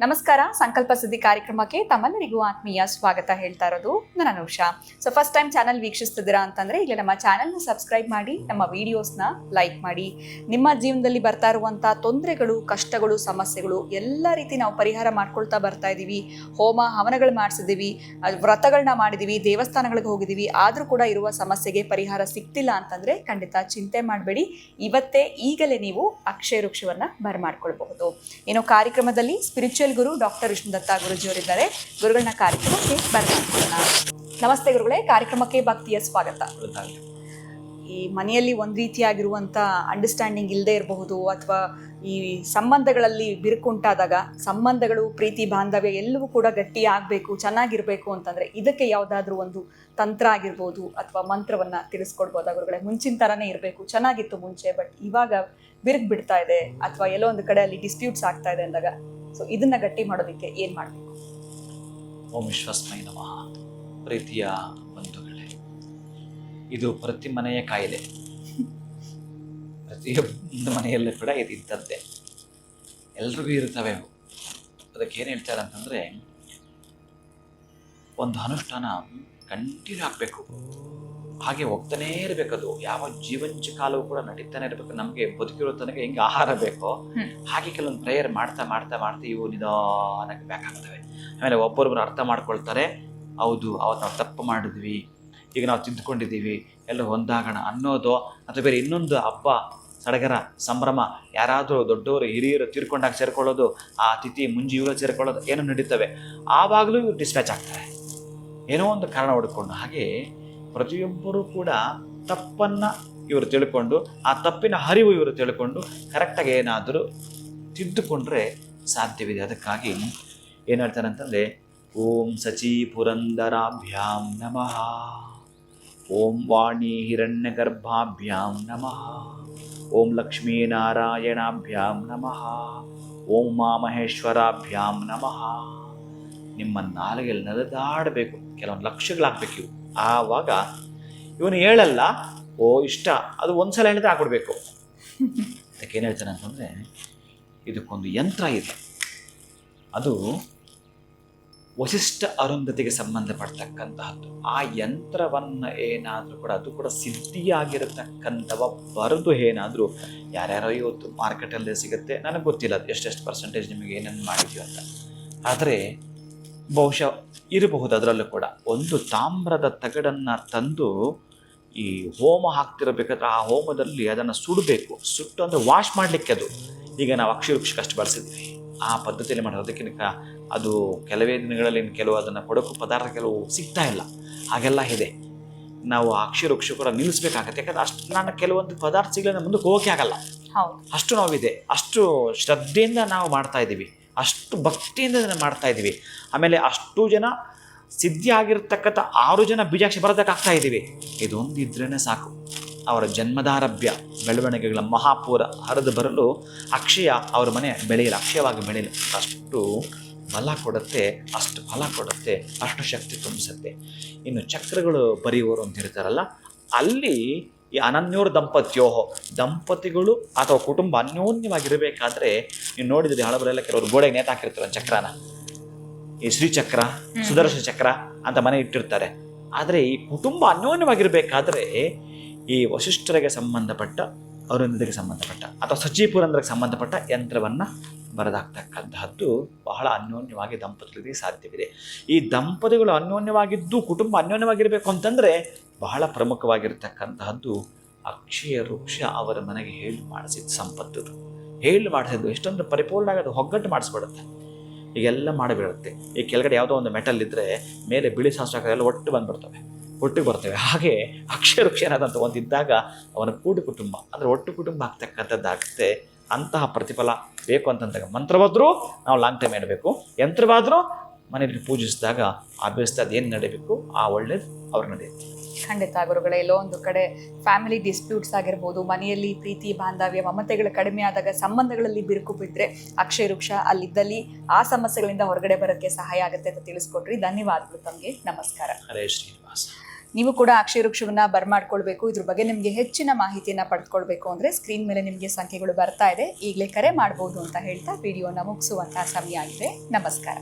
ನಮಸ್ಕಾರ. ಸಂಕಲ್ಪ ಸುದ್ದಿ ಕಾರ್ಯಕ್ರಮಕ್ಕೆ ತಮ್ಮೆಲ್ಲರಿಗೂ ಆತ್ಮೀಯ ಸ್ವಾಗತ ಹೇಳ್ತಾ ಇರೋದು ನಾನು Anusha. So first time channel ವೀಕ್ಷಿಸ್ತಿದ್ದೀರಾ ಅಂತಂದ್ರೆ ಇಲ್ಲಿ ನಮ್ಮ ಚಾನಲ್ನ ಸಬ್ಸ್ಕ್ರೈಬ್ ಮಾಡಿ, ನಮ್ಮ ವಿಡಿಯೋಸ್ನ ಲೈಕ್ ಮಾಡಿ. ನಿಮ್ಮ ಜೀವನದಲ್ಲಿ ಬರ್ತಾ ಇರುವಂಥ ತೊಂದರೆಗಳು, ಕಷ್ಟಗಳು, ಸಮಸ್ಯೆಗಳು ಎಲ್ಲ ರೀತಿ ನಾವು ಪರಿಹಾರ ಮಾಡ್ಕೊಳ್ತಾ ಬರ್ತಾ ಇದ್ದೀವಿ. ಹೋಮ ಹವನಗಳು ಮಾಡಿಸಿದ್ದೀವಿ, ವ್ರತಗಳನ್ನ ಮಾಡಿದ್ದೀವಿ, ದೇವಸ್ಥಾನಗಳಿಗೆ ಹೋಗಿದ್ದೀವಿ. ಆದರೂ ಕೂಡ ಇರುವ ಸಮಸ್ಯೆಗೆ ಪರಿಹಾರ ಸಿಗ್ತಿಲ್ಲ ಅಂತಂದ್ರೆ ಖಂಡಿತ ಚಿಂತೆ ಮಾಡಬೇಡಿ. ಇವತ್ತೇ ಈಗಲೇ ನೀವು ಅಕ್ಷಯ ವೃಕ್ಷವನ್ನ ಬರಮಾಡ್ಕೊಳ್ಬಹುದು. ಇನ್ನು ಕಾರ್ಯಕ್ರಮದಲ್ಲಿ ಸ್ಪಿರಿಚುವಲ್ ಗುರು ಡಾಕ್ಟರ್ ವಿಷ್ಣುದತ್ತ ಗುರುಜಿಯವರಿದ್ದಾರೆ. ಗುರುಗಳನ್ನ ಕಾರ್ಯಕ್ರಮಕ್ಕೆ ಬರಮಾಡ್ಕೊಳ್ಳೋಣ. ನಮಸ್ತೆ ಗುರುಗಳೇ, ಕಾರ್ಯಕ್ರಮಕ್ಕೆ ಭಕ್ತಿಯ ಸ್ವಾಗತ. ಈ ಮನೆಯಲ್ಲಿ ಒಂದು ರೀತಿಯಾಗಿರುವಂಥ ಅಂಡರ್ಸ್ಟ್ಯಾಂಡಿಂಗ್ ಇಲ್ಲದೆ ಇರಬಹುದು, ಅಥವಾ ಈ ಸಂಬಂಧಗಳಲ್ಲಿ ಬಿರುಕುಂಟಾದಾಗ ಸಂಬಂಧಗಳು, ಪ್ರೀತಿ, ಬಾಂಧವ್ಯ ಎಲ್ಲವೂ ಕೂಡ ಗಟ್ಟಿ ಆಗಬೇಕು, ಚೆನ್ನಾಗಿರಬೇಕು ಅಂತಂದರೆ ಇದಕ್ಕೆ ಯಾವುದಾದ್ರೂ ಒಂದು ತಂತ್ರ ಆಗಿರ್ಬೋದು ಅಥವಾ ಮಂತ್ರವನ್ನು ತಿಳಿಸ್ಕೊಡ್ಬೋದಾ ಗುರುಗಳೇ? ಮುಂಚಿನ ಥರನೇ ಇರಬೇಕು, ಚೆನ್ನಾಗಿತ್ತು ಮುಂಚೆ, ಬಟ್ ಇವಾಗ ಬಿರುಕು ಬಿಡ್ತಾ ಇದೆ ಅಥವಾ ಎಲ್ಲೋ ಒಂದು ಕಡೆ ಅಲ್ಲಿ ಡಿಸ್ಪ್ಯೂಟ್ಸ್ ಆಗ್ತಾ ಇದೆ ಅಂದಾಗ ಸೊ ಇದನ್ನ ಗಟ್ಟಿ ಮಾಡೋದಕ್ಕೆ ಏನು ಮಾಡಬೇಕು? ಓಂ ವಿಶ್ವಸ್ಮೈ ನಮಃ. ಪ್ರೀತಿಯ ಬಂಧುಗಳೇ, ಇದು ಪ್ರತಿ ಮನೆಯ ಕಾಯಿಲೆ. ಪ್ರತಿಯೊಂದು ಮನೆಯಲ್ಲೂ ಕೂಡ ಇದು ಇದ್ದದ್ದೇ, ಎಲ್ರಿಗೂ ಇರ್ತವೆ. ಅದಕ್ಕೆ ಏನು ಹೇಳ್ತಾರೆ ಅಂತಂದರೆ, ಒಂದು ಅನುಷ್ಠಾನ ಕಂಟಿನ್ಯೂ ಆಗಬೇಕು, ಹಾಗೆ ಹೋಗ್ತಾನೇ ಇರಬೇಕದು. ಯಾವ ಜೀವಂಚ ಕಾಲವೂ ಕೂಡ ನಡೀತಾನೆ ಇರಬೇಕು. ನಮಗೆ ಬದುಕಿರೋ ತನಕ ಹೆಂಗೆ ಆಹಾರ ಬೇಕೋ ಹಾಗೆ ಕೆಲವೊಂದು ಪ್ರೇಯರ್ ಮಾಡ್ತಾ ಮಾಡ್ತಾ ಮಾಡ್ತಾ ಇವು ನಿಧಾನಕ್ಕೆ ಬೇಕಾಗ್ತವೆ. ಆಮೇಲೆ ಒಬ್ಬರೊಬ್ಬರು ಅರ್ಥ ಮಾಡ್ಕೊಳ್ತಾರೆ, ಹೌದು ಅವತ್ತು ನಾವು ತಪ್ಪು ಮಾಡಿದ್ವಿ, ಈಗ ನಾವು ತಿದ್ದುಕೊಂಡಿದ್ದೀವಿ, ಎಲ್ಲ ಹೊಂದಾಗೋಣ ಅನ್ನೋದು. ಅಥವಾ ಬೇರೆ ಇನ್ನೊಂದು ಹಬ್ಬ, ಸಡಗರ, ಸಂಭ್ರಮ, ಯಾರಾದರೂ ದೊಡ್ಡವರು ಹಿರಿಯರು ತೀರ್ಕೊಂಡಾಗ ಸೇರ್ಕೊಳ್ಳೋದು, ಆ ತಿಥಿ ಮುಂಜಿ ಇವರು ಸೇರ್ಕೊಳ್ಳೋದು ಏನೋ ನಡೀತವೆ. ಆವಾಗಲೂ ಇವರು ಡಿಸ್ಪ್ಯಾಚ್ ಆಗ್ತಾರೆ, ಏನೋ ಒಂದು ಕಾರಣ ಹುಡ್ಕೊಂಡು. ಹಾಗೆ ಪ್ರತಿಯೊಬ್ಬರೂ ಕೂಡ ತಪ್ಪನ್ನು ಇವರು ತಿಳ್ಕೊಂಡು, ಆ ತಪ್ಪಿನ ಹರಿವು ಇವರು ತಿಳ್ಕೊಂಡು ಕರೆಕ್ಟಾಗಿ ಏನಾದರೂ ತಿದ್ದುಕೊಂಡ್ರೆ ಸಾಧ್ಯವಿದೆ. ಅದಕ್ಕಾಗಿ ಏನು ಹೇಳ್ತಾರೆ ಅಂತಂದರೆ, ಓಂ ಸಚಿ ಪುರಂದರಾಭ್ಯಾಂ ನಮಃ, ಓಂ ವಾಣಿ ಹಿರಣ್ಯಗರ್ಭಾಭ್ಯಾಂ ನಮಃ, ಓಂ ಲಕ್ಷ್ಮೀನಾರಾಯಣಾಭ್ಯಾಂ ನಮಃ, ಓಂ ಉಮಾಮಹೇಶ್ವರಾಭ್ಯಾಂ ನಮಃ. ನಿಮ್ಮ ನಾಲಿಗೆಯಲ್ಲಿ ನಡೆದಾಡಬೇಕು, ಕೆಲವೊಂದು ಲಕ್ಷಗಳಾಗಬೇಕು ಇವು. ಆವಾಗ ಇವನು ಹೇಳಲ್ಲ, ಓ ಇಷ್ಟ, ಅದು ಒಂದ್ಸಲ ಹೇಳಿದ್ರೆ ಆಗ್ಬಿಡ್ಬೇಕು. ಅದಕ್ಕೆ ಏನು ಹೇಳ್ತಾನೆ ಅಂತಂದರೆ, ಇದಕ್ಕೊಂದು ಯಂತ್ರ ಇದೆ. ಅದು ವಸಿಷ್ಠ ಅರುಂಧತಿಗೆ ಸಂಬಂಧಪಡ್ತಕ್ಕಂತಹದ್ದು. ಆ ಯಂತ್ರವನ್ನು ಏನಾದರೂ ಕೂಡ, ಅದು ಕೂಡ ಸಿದ್ಧಿಯಾಗಿರತಕ್ಕಂಥವ ಬರೆದು ಏನಾದರೂ, ಯಾರ್ಯಾರೋ ಇವತ್ತು ಮಾರ್ಕೆಟಲ್ಲೇ ಸಿಗುತ್ತೆ, ನನಗೆ ಗೊತ್ತಿಲ್ಲ ಅದು ಎಷ್ಟೆಷ್ಟು ಪರ್ಸೆಂಟೇಜ್ ನಿಮಗೆ ಏನೇನು ಮಾಡಿದ್ವಿ ಅಂತ. ಆದರೆ ಬಹುಶಃ ಇರಬಹುದು. ಅದರಲ್ಲೂ ಕೂಡ ಒಂದು ತಾಮ್ರದ ತಗಡನ್ನು ತಂದು ಈ ಹೋಮ ಹಾಕ್ತಿರಬೇಕಾದ್ರೆ ಆ ಹೋಮದಲ್ಲಿ ಅದನ್ನು ಸುಡಬೇಕು. ಸುಟ್ಟು ಅಂದರೆ ವಾಶ್ ಮಾಡಲಿಕ್ಕೆ. ಅದು ಈಗ ನಾವು ಅಕ್ಷಯ ವೃಕ್ಷಕ್ಕೆ ಅಷ್ಟು ಬಳಸಿದ್ವಿ, ಆ ಪದ್ಧತಿಯಲ್ಲಿ ಮಾಡೋದು. ಅದಕ್ಕಿಂತ ಅದು ಕೆಲವೇ ದಿನಗಳಲ್ಲಿ ಕೆಲವು ಅದನ್ನು ಕೊಡಕು ಪದಾರ್ಥ ಕೆಲವು ಸಿಗ್ತಾ ಇಲ್ಲ, ಹಾಗೆಲ್ಲ ಇದೆ. ನಾವು ಅಕ್ಷಯ ವೃಕ್ಷ ಕೂಡ ನಿಲ್ಲಿಸ್ಬೇಕಾಗತ್ತೆ. ಯಾಕಂದರೆ ಅಷ್ಟು ನಾನು ಕೆಲವೊಂದು ಪದಾರ್ಥ ಸಿಗಲಿಲ್ಲ, ಮುಂದಕ್ಕೆ ಹೋಗೋಕೆ ಆಗಲ್ಲ. ಅಷ್ಟು ನೋವಿದೆ, ಅಷ್ಟು ಶ್ರದ್ಧೆಯಿಂದ ನಾವು ಮಾಡ್ತಾ ಇದ್ದೀವಿ, ಅಷ್ಟು ಭಕ್ತಿಯಿಂದ ಅದನ್ನು ಮಾಡ್ತಾ ಇದ್ದೀವಿ. ಆಮೇಲೆ ಅಷ್ಟು ಜನ ಸಿದ್ಧಿ ಆಗಿರ್ತಕ್ಕಂಥ 6 ಜನ ಬೀಜಾಕ್ಷಿ ಬರೋದಕ್ಕಾಗ್ತಾ ಇದ್ದೀವಿ. ಇದೊಂದು ಇದ್ರೇ ಸಾಕು, ಅವರ ಜನ್ಮದಾರಭ್ಯ ಬೆಳವಣಿಗೆಗಳ ಮಹಾಪೂರ ಹರಿದು ಬರಲು ಅಕ್ಷಯ ಅವರ ಮನೆ ಬೆಳೆಯಲು, ಅಕ್ಷಯವಾಗಿ ಬೆಳೆಯಲು ಅಷ್ಟು ಬಲ ಕೊಡುತ್ತೆ, ಅಷ್ಟು ಫಲ ಕೊಡುತ್ತೆ, ಅಷ್ಟು ಶಕ್ತಿ ತುಂಬಿಸುತ್ತೆ. ಇನ್ನು ಚಕ್ರಗಳು ಬರೆಯುವವರು ಅಂತ ಇರ್ತಾರಲ್ಲ, ಅಲ್ಲಿ ಈ ಅನನ್ಯೋರ್ ದಂಪತಿಗಳು ಅಥವಾ ಕುಟುಂಬ ಅನ್ಯೋನ್ಯವಾಗಿರಬೇಕಾದ್ರೆ ನೀವು ನೋಡಿದ್ರೆ ಹಳಬರೆಲ್ಲ ಕೆಲವರು ಗೋಡೆಗೆ ನೇತಾಕಿರ್ತಾರೆ ಚಕ್ರನ. ಈ ಶ್ರೀಚಕ್ರ, ಸುದರ್ಶನ ಚಕ್ರ ಅಂತ ಮನೆ ಇಟ್ಟಿರ್ತಾರೆ. ಆದರೆ ಈ ಕುಟುಂಬ ಅನ್ಯೋನ್ಯವಾಗಿರಬೇಕಾದ್ರೆ ಈ ವಸಿಷ್ಠರಿಗೆ ಸಂಬಂಧಪಟ್ಟ, ಅರುಂಧತಿಗೆ ಸಂಬಂಧಪಟ್ಟ ಅಥವಾ ಸಚಿಪುರಂದ್ರಕ್ಕೆ ಸಂಬಂಧಪಟ್ಟ ಯಂತ್ರವನ್ನು ಬರೆದಾಗ್ತಕ್ಕಂತಹದ್ದು ಬಹಳ ಅನ್ಯೋನ್ಯವಾಗಿ ದಂಪತಿಗಳಿಗೆ ಸಾಧ್ಯವಿದೆ. ಈ ದಂಪತಿಗಳು ಅನ್ಯೋನ್ಯವಾಗಿದ್ದು ಕುಟುಂಬ ಅನ್ಯೋನ್ಯವಾಗಿರಬೇಕು ಅಂತಂದರೆ ಬಹಳ ಪ್ರಮುಖವಾಗಿರ್ತಕ್ಕಂತಹದ್ದು ಅಕ್ಷಯ ವೃಕ್ಷ ಅವರ ಮನೆಗೆ ಹೇಳಿ ಮಾಡಿಸಿದ್ದು ಸಂಪತ್ತು. ಹೇಳಿ ಮಾಡಿಸಿದ್ದು ಎಷ್ಟೊಂದು ಪರಿಪೂರ್ಣ ಆಗೋದು, ಒಗ್ಗಟ್ಟು ಮಾಡಿಸ್ಬಿಡುತ್ತೆ. ಈಗೆಲ್ಲ ಮಾಡಿಬಿಡುತ್ತೆ. ಈ ಕೆಳಗಡೆ ಯಾವುದೋ ಒಂದು ಮೆಟಲ್ ಇದ್ದರೆ ಮೇಲೆ ಬಿಳಿ ಶಾಸ್ತ್ರ ಎಲ್ಲ ಒಟ್ಟಿಗೆ ಬರ್ತವೆ. ಹಾಗೆ ಅಕ್ಷಯ ವೃಕ್ಷ ಏನಾದಂಥ ಒಂದಿದ್ದಾಗ ಅವನ ಕೂಡು ಕುಟುಂಬ ಅಂದರೆ ಒಟ್ಟು ಕುಟುಂಬ ಆಗ್ತಕ್ಕಂಥದ್ದಾಗುತ್ತೆ. ಅಂತಹ ಪ್ರತಿಫಲ ಬೇಕು ಅಂತಂದಾಗ ಮಂತ್ರವಾದರೂ ನಾವು ಲಾಂಗ್ ಟೈಮ್ ಇಡಬೇಕು, ಯಂತ್ರವಾದರೂ ಮನೆಯಲ್ಲಿ ಪೂಜಿಸಿದಾಗ ಅಭ್ಯಸ್ತ ಅದೇನು ನಡೀಬೇಕು ಆ ಒಳ್ಳೇದು ಅವ್ರಿಗೆ ನಡೆಯುತ್ತೆ. ಖಂಡಿತ ಗುರುಗಳೇ, ಎಲ್ಲೋ ಒಂದು ಕಡೆ ಫ್ಯಾಮಿಲಿ ಡಿಸ್ಪ್ಯೂಟ್ಸ್ ಆಗಿರ್ಬೋದು, ಮನೆಯಲ್ಲಿ ಪ್ರೀತಿ, ಬಾಂಧವ್ಯ, ಮಮತೆಗಳು ಕಡಿಮೆ ಆದಾಗ, ಸಂಬಂಧಗಳಲ್ಲಿ ಬಿರುಕು ಬಿದ್ದರೆ ಅಕ್ಷಯ ವೃಕ್ಷ ಅಲ್ಲಿದ್ದಲ್ಲಿ ಆ ಸಮಸ್ಯೆಗಳಿಂದ ಹೊರಗಡೆ ಬರೋಕ್ಕೆ ಸಹಾಯ ಆಗುತ್ತೆ ಅಂತ ತಿಳಿಸ್ಕೊಟ್ರಿ. ಧನ್ಯವಾದಗಳು ತಮಗೆ. ನಮಸ್ಕಾರ. ಹರೇ ಶ್ರೀನಿವಾಸ. ನೀವು ಕೂಡ ಅಕ್ಷಯ ವೃಕ್ಷವನ್ನ ಬರ್ಮಾಡ್ಕೊಳ್ಬೇಕು, ಇದ್ರ ಬಗ್ಗೆ ನಿಮಗೆ ಹೆಚ್ಚಿನ ಮಾಹಿತಿಯನ್ನ ಪಡೆದುಕೊಳ್ಬೇಕು ಅಂದ್ರೆ ಸ್ಕ್ರೀನ್ ಮೇಲೆ ನಿಮಗೆ ಸಂಖ್ಯೆಗಳು ಬರ್ತಾ ಇದೆ, ಈಗಲೇ ಕರೆ ಮಾಡಬಹುದು ಅಂತ ಹೇಳ್ತಾ ವಿಡಿಯೋನ ಮುಗಿಸುವಂತಹ ಸಮಯ ಆಗಿದೆ. ನಮಸ್ಕಾರ.